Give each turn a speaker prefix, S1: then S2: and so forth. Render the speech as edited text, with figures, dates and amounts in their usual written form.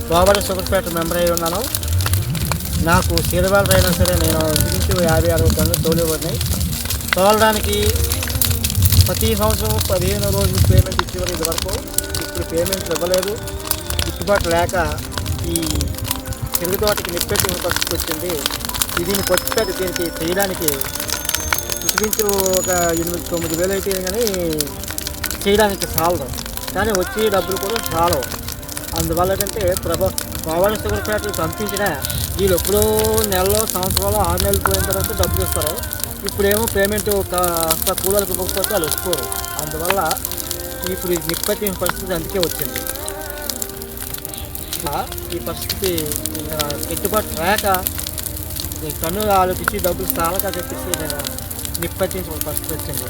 S1: Govada షుగర్పేట member అయి ఉన్నాను. నాకు చీరవాళ్ళు అయినా సరే నేను ఇంచుమించు 50-60 టన్నులు తోలేవాడిని. తోలడానికి ప్రతి సంవత్సరం 15 రోజులు పేమెంట్ ఇచ్చేవారు ఇదివరకు. ఇప్పుడు పేమెంట్ ఇవ్వలేదు. గిట్టుబాటు లేక ఈ చెరుకు తోటకి నిప్పెట్టిన పరిస్థితి వచ్చింది. దీన్ని కొచ్చిపెట్టి దీనికి చేయడానికి ఇంచుమించు ఒక 8-9 వేలు అయితే కానీ చేయడానికి చాలదు. కానీ వచ్చే డబ్బులు కూడా చాలవు. అందువల్ల ఏంటంటే గోవాడ షుగర్పేటకి పంపించిన వీళ్ళు ఎప్పుడో నెలలో సంవత్సరాలు 6 నెలలు పోయిన తర్వాత డబ్బులు ఇస్తారు. ఇప్పుడేమో పేమెంట్ కాస్త కూలర్కి పోకపోతే వాళ్ళు ఒప్పుకోరు. అందువల్ల ఇప్పుడు నిప్పత్తిన పరిస్థితి అందుకే వచ్చింది. ఈ పరిస్థితి గిట్టుబాటు రాక టన్ను ఆలోచించి డబ్బులు చాలక చెప్పేసి నేను నిప్పత్తించిన పరిస్థితి వచ్చింది.